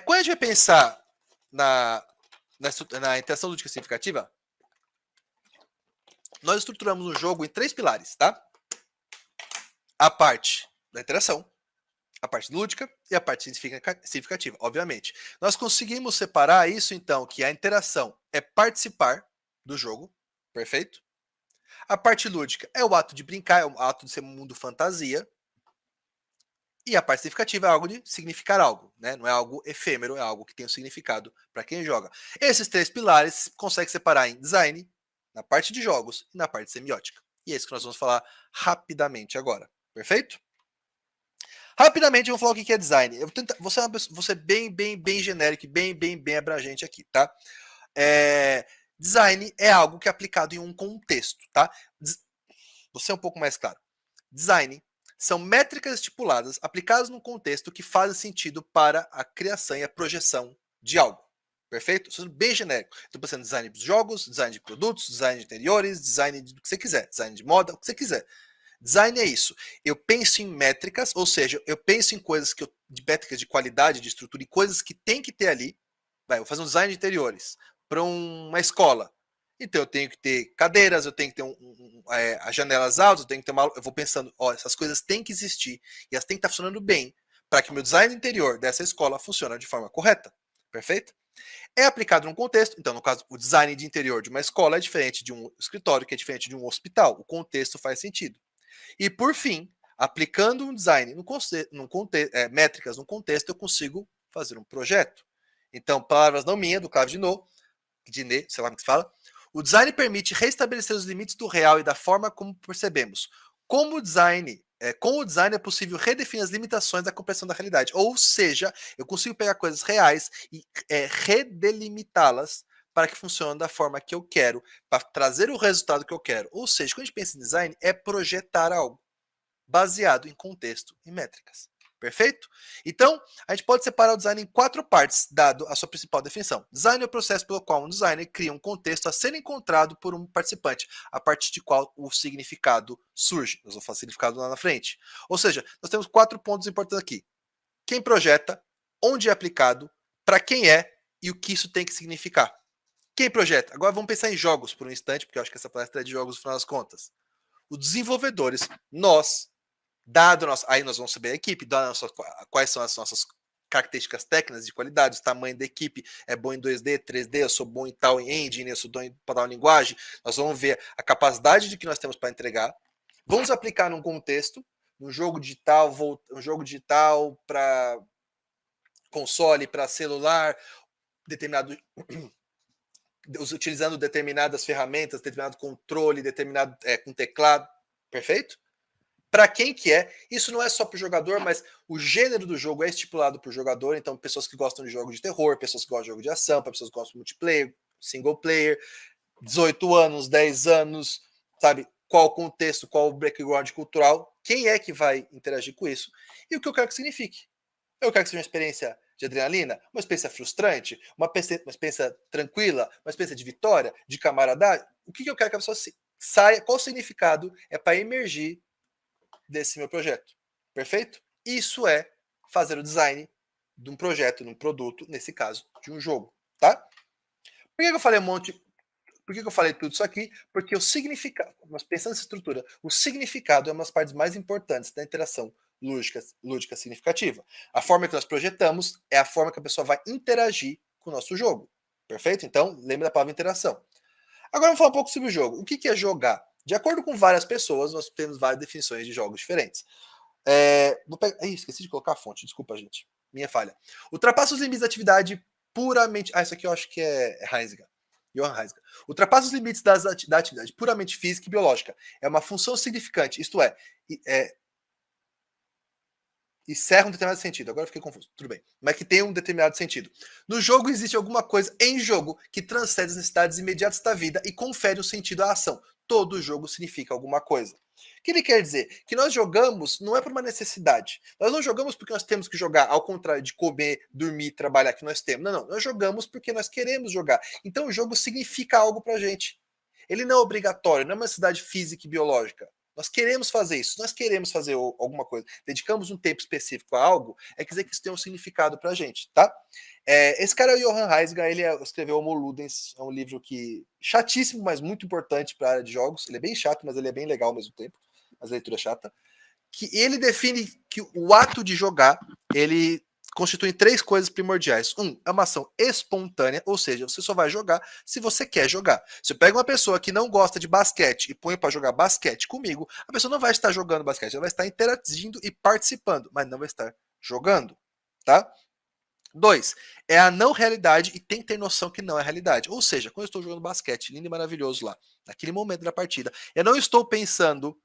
Quando a gente vai pensar na interação lúdica significativa, nós estruturamos o jogo em 3 pilares, tá? A parte da interação, a parte lúdica e a parte significativa, obviamente. Nós conseguimos separar isso, então, que a interação é participar do jogo, perfeito? A parte lúdica é o ato de brincar, é o ato de ser um mundo fantasia. E a parte significativa é algo de significar algo, né? Não é algo efêmero, é algo que tem um significado para quem joga. Esses 3 pilares consegue separar em design, na parte de jogos e na parte semiótica. E é isso que nós vamos falar rapidamente agora, perfeito? Rapidamente eu vou falar o que é design. Vou ser bem genérico, bem abrangente aqui, tá? Design é algo que é aplicado em um contexto, tá? Vou ser um pouco mais claro. Design são métricas estipuladas aplicadas num contexto que fazem sentido para a criação e a projeção de algo. Perfeito? Sendo bem genérico. Estou pensando em design de jogos, design de produtos, design de interiores, design do que você quiser, design de moda, o que você quiser. Design é isso. Eu penso em métricas, ou seja, eu penso em coisas de métricas de qualidade, de estrutura, e coisas que tem que ter ali. Vou fazer um design de interiores para uma escola. Então eu tenho que ter cadeiras, eu tenho que ter as janelas altas, eu tenho que ter eu vou pensando, essas coisas têm que existir e elas têm que estar funcionando bem para que o meu design interior dessa escola funcione de forma correta. Perfeito? É aplicado num contexto, então no caso o design de interior de uma escola é diferente de um escritório, que é diferente de um hospital. O contexto faz sentido. E por fim, aplicando um design métricas no contexto, eu consigo fazer um projeto. Então, palavras não minhas, do Claudio Diné, sei lá como se fala. O design permite restabelecer os limites do real e da forma como percebemos. Com o design é possível redefinir as limitações da compreensão da realidade. Ou seja, eu consigo pegar coisas reais e redelimitá-las para que funcionem da forma que eu quero, para trazer o resultado que eu quero. Ou seja, quando a gente pensa em design, é projetar algo baseado em contexto e métricas. Perfeito? Então, a gente pode separar o design em 4 partes, dado a sua principal definição. Design é o processo pelo qual um designer cria um contexto a ser encontrado por um participante, a partir de qual o significado surge. Nós vamos falar significado lá na frente. Ou seja, nós temos 4 pontos importantes aqui. Quem projeta, onde é aplicado, para quem é e o que isso tem que significar. Quem projeta? Agora vamos pensar em jogos por um instante, porque eu acho que essa palestra é de jogos no final das contas. Os desenvolvedores, nós, aí nós vamos saber a equipe, quais são as nossas características técnicas de qualidade, o tamanho da equipe, é bom em 2D, 3D, eu sou bom em tal engine, eu sou bom em tal linguagem. Nós vamos ver a capacidade de que nós temos para entregar. Vamos aplicar num contexto, um jogo digital para console, para celular, utilizando determinadas ferramentas, determinado controle, determinado com teclado, perfeito? Para quem que é, isso não é só para o jogador, mas o gênero do jogo é estipulado para o jogador, então pessoas que gostam de jogo de terror, pessoas que gostam de jogo de ação, pessoas que gostam de multiplayer, single player, 18 anos, 10 anos, sabe? Qual o contexto, qual o background cultural, quem é que vai interagir com isso e o que eu quero que signifique. Eu quero que seja uma experiência de adrenalina, uma experiência frustrante, uma experiência tranquila, uma experiência de vitória, de camaradagem. O que eu quero que a pessoa saia, qual o significado é para emergir desse meu projeto. Perfeito? Isso é fazer o design de um projeto, de um produto, nesse caso, de um jogo, tá? Por que eu falei Por que eu falei tudo isso aqui? Porque o significado, mas pensando nessa estrutura, o significado é uma das partes mais importantes da interação lúdica significativa. A forma que nós projetamos é a forma que a pessoa vai interagir com o nosso jogo. Perfeito? Então, lembre da palavra interação. Agora vamos falar um pouco sobre o jogo. O que é jogar? De acordo com várias pessoas, nós temos várias definições de jogos diferentes. Esqueci de colocar a fonte, desculpa, gente. Minha falha. Ultrapassa os limites da atividade puramente. Isso aqui eu acho que é Heisinger. Johann Heisinger. Ultrapassa os limites da atividade puramente física e biológica. É uma função significante, isto encerra um determinado sentido. Agora eu fiquei confuso. Tudo bem. Mas que tem um determinado sentido. No jogo existe alguma coisa em jogo que transcende as necessidades imediatas da vida e confere um sentido à ação. Todo jogo significa alguma coisa. O que ele quer dizer? Que nós jogamos não é por uma necessidade. Nós não jogamos porque nós temos que jogar, ao contrário de comer, dormir, trabalhar que nós temos. Não. Nós jogamos porque nós queremos jogar. Então o jogo significa algo pra gente. Ele não é obrigatório, não é uma necessidade física e biológica. Nós queremos fazer isso, nós queremos fazer alguma coisa, dedicamos um tempo específico a algo, é dizer que isso tem um significado pra gente, tá? Esse cara é o Johan Heisgar, ele escreveu Homo Ludens, é um livro que chatíssimo, mas muito importante para a área de jogos. Ele é bem chato, mas ele é bem legal ao mesmo tempo, mas a leitura é chata. Que ele define que o ato de jogar, ele constitui 3 coisas primordiais. É uma ação espontânea, ou seja, você só vai jogar se você quer jogar. Se eu pego uma pessoa que não gosta de basquete e põe para jogar basquete comigo, a pessoa não vai estar jogando basquete, ela vai estar interagindo e participando, mas não vai estar jogando, tá? 2, é a não realidade e tem que ter noção que não é realidade. Ou seja, quando eu estou jogando basquete, lindo e maravilhoso lá, naquele momento da partida, eu não estou pensando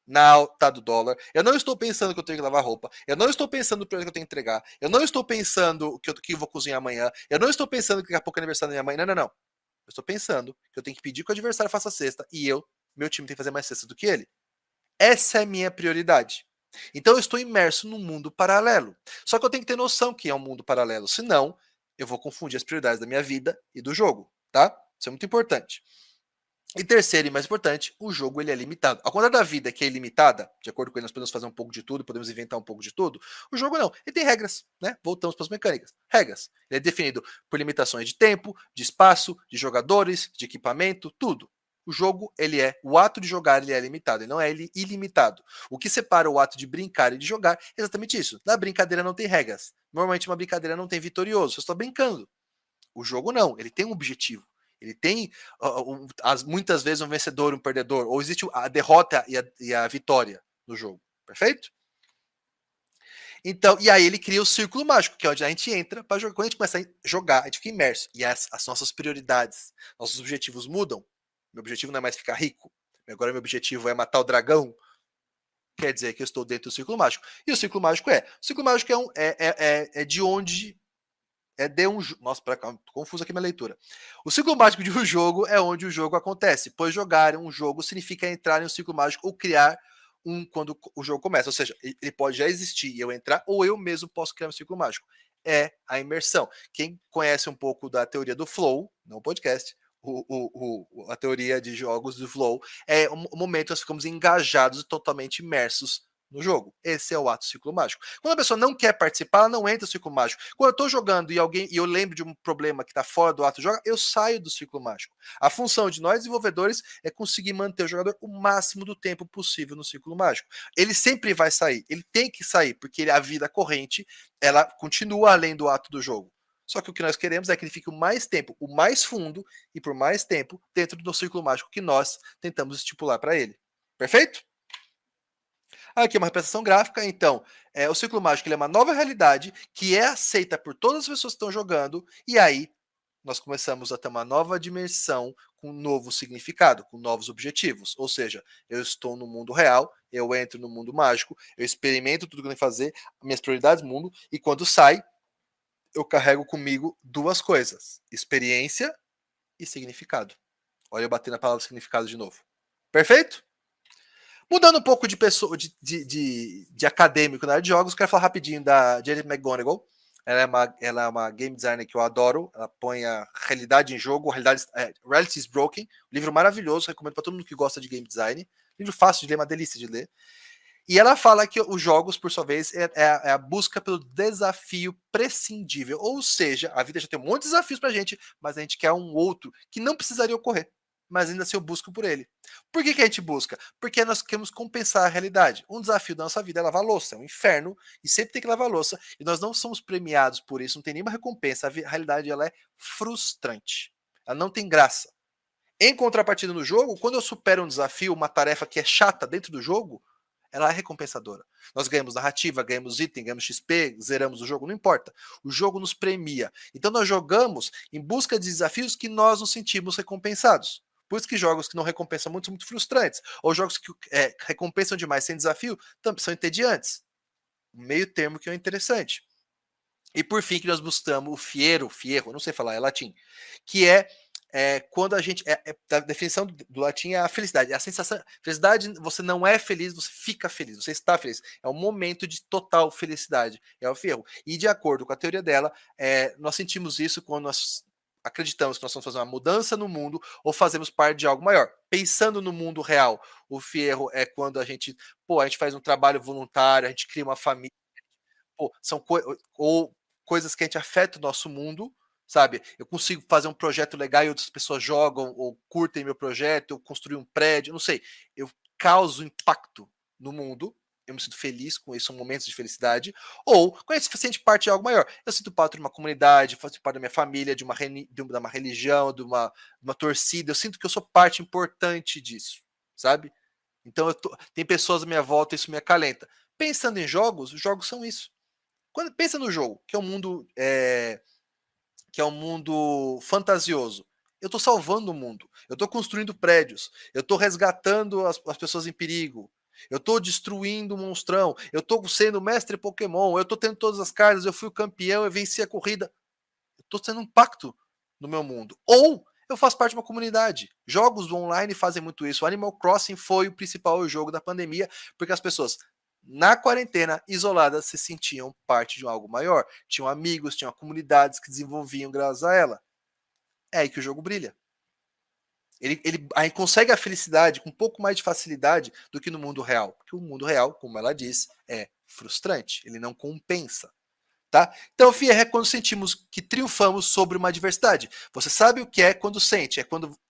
na alta do dólar, eu não estou pensando que eu tenho que lavar roupa, eu não estou pensando no projeto que eu tenho que entregar, eu não estou pensando que eu vou cozinhar amanhã, eu não estou pensando que daqui a pouco é aniversário da minha mãe, não, não, não. Eu estou pensando que eu tenho que pedir que o adversário faça cesta e meu time tem que fazer mais cesta do que ele. Essa é a minha prioridade. Então eu estou imerso num mundo paralelo. Só que eu tenho que ter noção que é um mundo paralelo, senão eu vou confundir as prioridades da minha vida e do jogo, tá? Isso é muito importante. E terceiro e mais importante, o jogo ele é limitado. Ao contrário da vida, que é ilimitada, de acordo com ele, nós podemos fazer um pouco de tudo, podemos inventar um pouco de tudo. O jogo não, ele tem regras, né? Voltamos para as mecânicas. Regras. Ele é definido por limitações de tempo, de espaço, de jogadores, de equipamento, tudo. O jogo, o ato de jogar, ele é limitado, ele não é ilimitado. O que separa o ato de brincar e de jogar é exatamente isso. Na brincadeira não tem regras. Normalmente uma brincadeira não tem vitorioso, você está brincando. O jogo não, ele tem um objetivo. Ele tem muitas vezes um vencedor, um perdedor, ou existe a derrota e a vitória no jogo, perfeito? Então, e aí ele cria o círculo mágico, que é onde a gente entra para jogar. Quando a gente começa a jogar, a gente fica imerso. E as nossas prioridades, nossos objetivos mudam. Meu objetivo não é mais ficar rico. Agora meu objetivo é matar o dragão. Quer dizer que eu estou dentro do círculo mágico. E o círculo mágico o círculo mágico é de onde nossa, confuso aqui minha leitura. O ciclo mágico de um jogo é onde o jogo acontece, pois jogar um jogo significa entrar em um ciclo mágico ou criar quando o jogo começa. Ou seja, ele pode já existir e eu entrar, ou eu mesmo posso criar um ciclo mágico. É a imersão. Quem conhece um pouco da teoria do flow, não podcast, a teoria de jogos do flow, é o momento que nós ficamos engajados e totalmente imersos no jogo. Esse é o ato ciclo mágico. Quando a pessoa não quer participar, ela não entra no ciclo mágico. Quando eu estou jogando e eu lembro de um problema que está fora do ato de jogar, eu saio do ciclo mágico. A função de nós desenvolvedores é conseguir manter o jogador o máximo do tempo possível no ciclo mágico. Ele sempre vai sair, ele tem que sair, porque a vida corrente, ela continua além do ato do jogo. Só que o que nós queremos é que ele fique o mais tempo, o mais fundo e por mais tempo dentro do ciclo mágico que nós tentamos estipular para ele. Perfeito? Aqui é uma representação gráfica, então, o ciclo mágico ele é uma nova realidade que é aceita por todas as pessoas que estão jogando, e aí nós começamos a ter uma nova dimensão com um novo significado, com novos objetivos. Ou seja, eu estou no mundo real, eu entro no mundo mágico, eu experimento tudo que eu tenho que fazer, minhas prioridades mundo, e quando sai, eu carrego comigo 2 coisas: experiência e significado. Olha, eu bati na palavra significado de novo. Perfeito? Mudando um pouco de pessoa, de acadêmico na área de jogos, quero falar rapidinho da Jade McGonigal. Ela é uma game designer que eu adoro. Ela põe a realidade em jogo, Reality is Broken. Livro maravilhoso, recomendo para todo mundo que gosta de game design. Livro fácil de ler, uma delícia de ler. E ela fala que os jogos, por sua vez, é a busca pelo desafio prescindível. Ou seja, a vida já tem um monte de desafios pra gente, mas a gente quer um outro que não precisaria ocorrer, mas ainda assim eu busco por ele. Por que a gente busca? Porque nós queremos compensar a realidade. Um desafio da nossa vida é lavar louça, é um inferno, e sempre tem que lavar louça, e nós não somos premiados por isso, não tem nenhuma recompensa. A realidade ela é frustrante, ela não tem graça. Em contrapartida no jogo, quando eu supero um desafio, uma tarefa que é chata dentro do jogo, ela é recompensadora. Nós ganhamos narrativa, ganhamos item, ganhamos XP, zeramos o jogo, não importa. O jogo nos premia. Então nós jogamos em busca de desafios que nós nos sentimos recompensados. Por isso que jogos que não recompensam muito são muito frustrantes. Ou jogos que recompensam demais sem desafio são entediantes. Um meio termo que é interessante. E por fim que nós buscamos o fierro, não sei falar, é latim, que quando a gente. A definição do latim é a felicidade. É a sensação. Felicidade, você não é feliz, você fica feliz, você está feliz. É um momento de total felicidade. É o ferro. E de acordo com a teoria dela, nós sentimos isso quando nós acreditamos que nós vamos fazer uma mudança no mundo ou fazemos parte de algo maior. Pensando no mundo real, o Fierro é quando a gente faz um trabalho voluntário, a gente cria uma família, são ou coisas que a gente afeta o nosso mundo, sabe? Eu consigo fazer um projeto legal e outras pessoas jogam ou curtem meu projeto, eu construir um prédio, não sei. Eu causo impacto no mundo, eu me sinto feliz com isso, são momentos de felicidade. Ou, quando você sente parte de algo maior, eu sinto parte de uma comunidade, faço parte da minha família, de uma religião, de uma torcida, eu sinto que eu sou parte importante disso, sabe? Então tem pessoas à minha volta, isso me acalenta. Pensando em jogos, os jogos são isso. Quando pensa no jogo, que é um mundo fantasioso, eu estou salvando o mundo, eu estou construindo prédios, eu estou resgatando as pessoas em perigo, eu estou destruindo o monstrão, eu estou sendo mestre Pokémon, eu estou tendo todas as cartas, eu fui o campeão, eu venci a corrida. Eu estou tendo um impacto no meu mundo. Ou eu faço parte de uma comunidade. Jogos online fazem muito isso. O Animal Crossing foi o principal jogo da pandemia, porque as pessoas na quarentena, isoladas, se sentiam parte de algo maior. Tinham amigos, tinham comunidades que desenvolviam graças a ela. É aí que o jogo brilha. Ele aí consegue a felicidade com um pouco mais de facilidade do que no mundo real. Porque o mundo real, como ela diz, é frustrante. Ele não compensa. Tá? Então, Fierre é quando sentimos que triunfamos sobre uma adversidade. Você sabe o que é quando sente,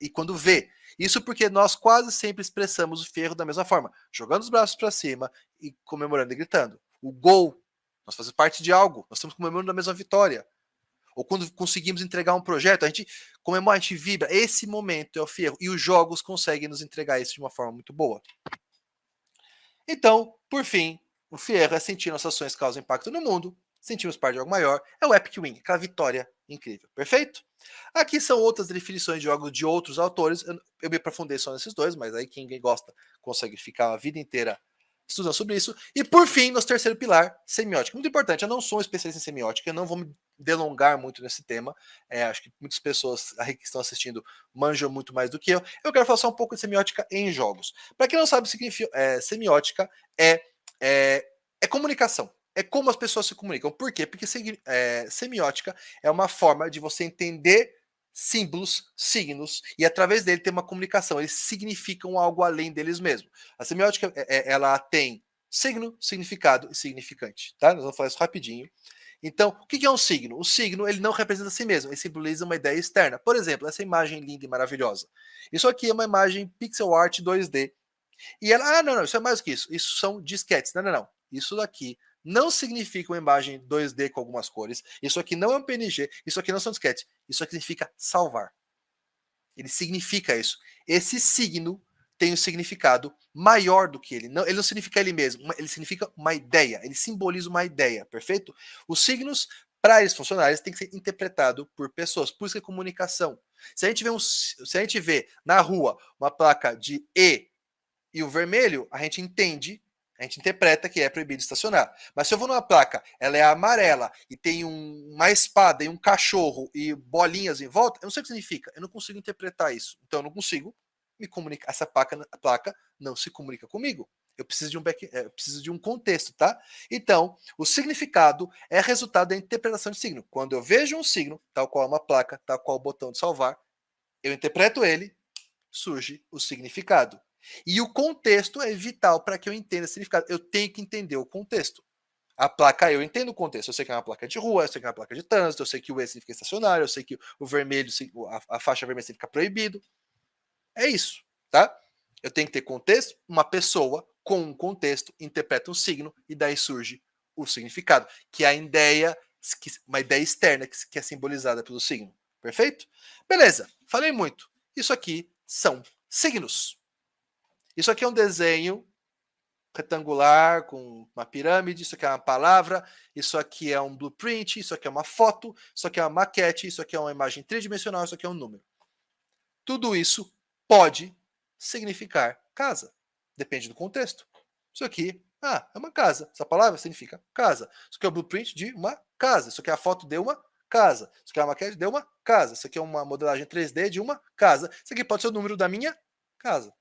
e quando vê. Isso porque nós quase sempre expressamos o Fierro da mesma forma, jogando os braços para cima e comemorando e gritando. O gol, nós fazemos parte de algo, nós estamos comemorando a mesma vitória. Ou quando conseguimos entregar um projeto, a gente comemora, a gente vibra. Esse momento é o Fierro. E os jogos conseguem nos entregar isso de uma forma muito boa. Então, por fim, o Fierro é sentir nossas ações causam impacto no mundo, sentimos parte de algo maior, é o Epic Win, aquela vitória incrível, perfeito? Aqui são outras definições de jogos de outros autores, eu me aprofundei só nesses dois, mas aí quem gosta consegue ficar a vida inteira estudando sobre isso. E por fim, nosso terceiro pilar, semiótica. Muito importante, eu não sou um especialista em semiótica, eu não vou me delongar muito nesse tema, acho que muitas pessoas aí que estão assistindo manjam muito mais do que eu quero falar só um pouco de semiótica em jogos. Para quem não sabe o que significa semiótica, é, é comunicação. É como as pessoas se comunicam. Por quê? Porque semiótica é uma forma de você entender símbolos, signos, e através dele ter uma comunicação. Eles significam algo além deles mesmos. A semiótica, ela tem signo, significado e significante. Tá? Nós vamos falar isso rapidinho. Então, o que é um signo? O signo, ele não representa a si mesmo, ele simboliza uma ideia externa. Por exemplo, essa imagem linda e maravilhosa. Isso aqui é uma imagem pixel art 2D. E ela, não, isso é mais do que isso. Isso são disquetes. Não. Isso daqui não significa uma imagem 2D com algumas cores. Isso aqui não é um PNG. Isso aqui não são disquetes. Isso aqui significa salvar. Ele significa isso. Esse signo tem um significado maior do que ele. Ele não significa ele mesmo, ele significa uma ideia. Ele simboliza uma ideia, perfeito? Os signos, para eles funcionarem, têm que ser interpretados por pessoas. Por isso que é comunicação. Se a gente vê na rua uma placa de e o vermelho, a gente entende, a gente interpreta que é proibido estacionar. Mas se eu vou numa placa, ela é amarela e tem uma espada e um cachorro e bolinhas em volta, eu não sei o que significa, eu não consigo interpretar isso. Então eu não consigo me comunicar, essa placa não se comunica comigo. Eu preciso de um contexto, tá? Então, o significado é resultado da interpretação de signo. Quando eu vejo um signo, tal qual uma placa, tal qual o botão de salvar, eu interpreto ele, surge o significado. E o contexto é vital para que eu entenda o significado. Eu tenho que entender o contexto. A placa, eu entendo o contexto. Eu sei que é uma placa de rua, eu sei que é uma placa de trânsito, eu sei que o E significa estacionário, eu sei que o vermelho, a faixa vermelha significa proibido. É isso, tá? Eu tenho que ter contexto. Uma pessoa com um contexto interpreta um signo e daí surge o significado, que é uma ideia externa que é simbolizada pelo signo. Perfeito? Beleza, falei muito. Isso aqui são signos. Isso aqui é um desenho retangular com uma pirâmide, isso aqui é uma palavra, isso aqui é um blueprint, isso aqui é uma foto, isso aqui é uma maquete, isso aqui é uma imagem tridimensional, isso aqui é um número. Tudo isso pode significar casa, depende do contexto. Isso aqui, é uma casa. Essa palavra significa casa. Isso aqui é o blueprint de uma casa. Isso aqui é a foto de uma casa. Isso aqui é a maquete de uma casa. Isso aqui é uma modelagem 3D de uma casa. Isso aqui pode ser o número da minha casa.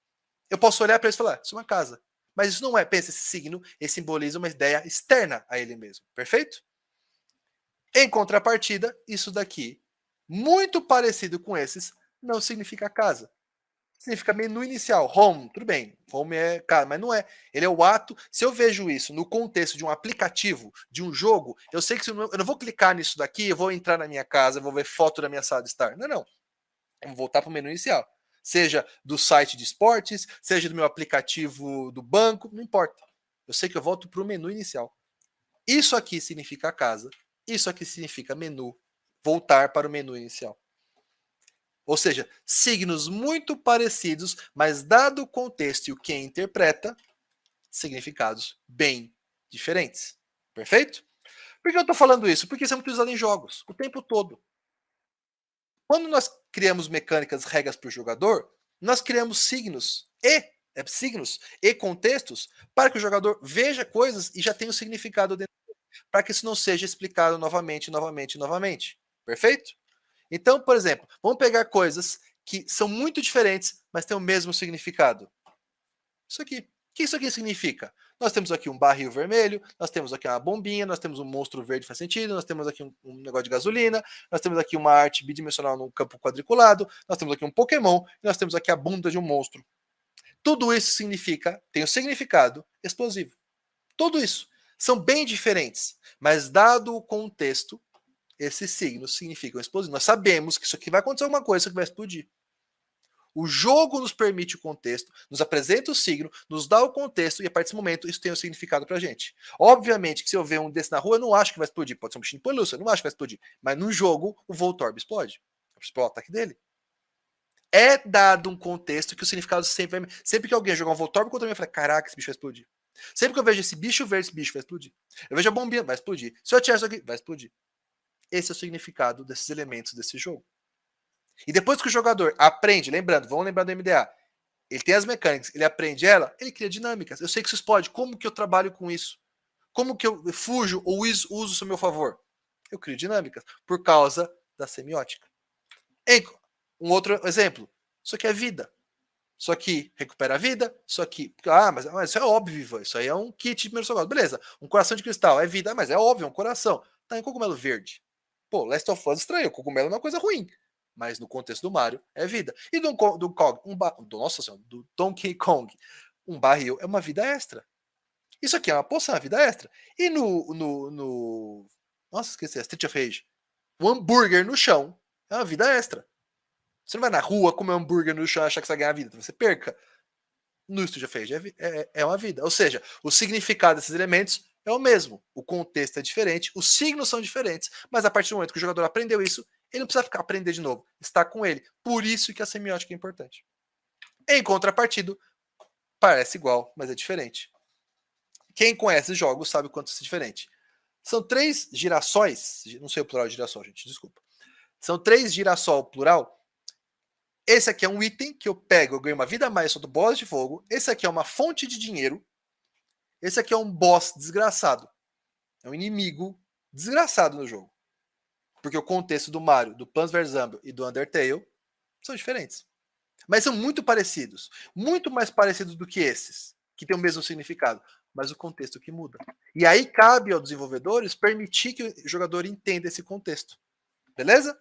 Eu posso olhar para isso e falar, isso é uma casa. Mas isso não é, pensa, esse signo, ele simboliza uma ideia externa a ele mesmo, perfeito? Em contrapartida, isso daqui muito parecido com esses, não significa casa. Significa menu inicial, home, tudo bem, home é casa, mas não é. Ele é o ato. Se eu vejo isso no contexto de um aplicativo, de um jogo, eu sei que eu não vou clicar nisso daqui, eu vou entrar na minha casa, eu vou ver foto da minha sala de estar. Não, não. Eu vou voltar para o menu inicial. Seja do site de esportes, seja do meu aplicativo do banco, não importa. Eu sei que eu volto para o menu inicial. Isso aqui significa casa, isso aqui significa menu, voltar para o menu inicial. Ou seja, signos muito parecidos, mas dado o contexto e o que interpreta, significados bem diferentes. Perfeito? Por que eu estou falando isso? Porque isso é muito usado em jogos, o tempo todo. Quando nós criamos mecânicas, regras para o jogador, nós criamos signos e contextos para que o jogador veja coisas e já tenha o significado dentro, para que isso não seja explicado novamente. Perfeito? Então, por exemplo, vamos pegar coisas que são muito diferentes, mas têm o mesmo significado. Isso aqui. O que isso aqui significa? Nós temos aqui um barril vermelho, nós temos aqui uma bombinha, nós temos um monstro verde, faz sentido, nós temos aqui um negócio de gasolina, nós temos aqui uma arte bidimensional num campo quadriculado, nós temos aqui um Pokémon, e nós temos aqui a bunda de um monstro. Tudo isso tem o significado explosivo. Tudo isso. São bem diferentes, mas dado o contexto, esses signos significam explosivo. Nós sabemos que isso aqui vai acontecer alguma coisa, isso aqui vai explodir. O jogo nos permite o contexto, nos apresenta o signo, nos dá o contexto e a partir desse momento isso tem um significado pra gente. Obviamente que se eu ver um desse na rua, eu não acho que vai explodir. Pode ser um bichinho de pelúcia, eu não acho que vai explodir. Mas no jogo, o Voltorb explode. É o principal ataque dele. É dado um contexto que o significado sempre vai... Sempre que alguém jogar um Voltorb contra mim, eu falo, caraca, esse bicho vai explodir. Sempre que eu vejo esse bicho verde, esse bicho vai explodir. Eu vejo a bombinha, vai explodir. Se eu atirar isso aqui, vai explodir. Esse é o significado desses elementos desse jogo. E depois que o jogador aprende, lembrando, vamos lembrar do MDA, ele tem as mecânicas, ele aprende ela, ele cria dinâmicas. Eu sei que isso explode. Como que eu trabalho com isso? Como que eu fujo ou uso isso a meu favor? Eu crio dinâmicas por causa da semiótica. Um outro exemplo. Isso aqui é vida. Isso aqui recupera a vida. Isso aqui... mas isso é óbvio, Ivan. Isso aí é um kit de primeiro socorro. Beleza. Um coração de cristal é vida. Mas é óbvio, é um coração. Tá em cogumelo verde. Pô, Last of Us estranho. Cogumelo não é uma coisa ruim. Mas no contexto do Mario, é vida. E do Donkey Kong, um barril é uma vida extra. Isso aqui é uma poção, é uma vida extra. E nossa, esqueci, Street of Rage. O hambúrguer no chão é uma vida extra. Você não vai na rua comer um hambúrguer no chão e achar que você vai ganhar vida. Você perca. No Street of Rage é uma vida. Ou seja, o significado desses elementos é o mesmo. O contexto é diferente, os signos são diferentes, mas a partir do momento que o jogador aprendeu isso, ele não precisa ficar aprender de novo. Está com ele. Por isso que a semiótica é importante. Em contrapartida, parece igual, mas é diferente. Quem conhece jogos sabe o quanto isso é diferente. São 3 girassóis. Não sei o plural de girassol, gente, desculpa. São 3 girassol plural. Esse aqui é um item que eu pego, eu ganho uma vida a mais, solto bolas de fogo. Esse aqui é uma fonte de dinheiro. Esse aqui é um boss desgraçado. É um inimigo desgraçado no jogo. Porque o contexto do Mario, do Plants vs Zombies e do Undertale são diferentes. Mas são muito parecidos. Muito mais parecidos do que esses, que têm o mesmo significado. Mas o contexto que muda. E aí cabe aos desenvolvedores permitir que o jogador entenda esse contexto. Beleza?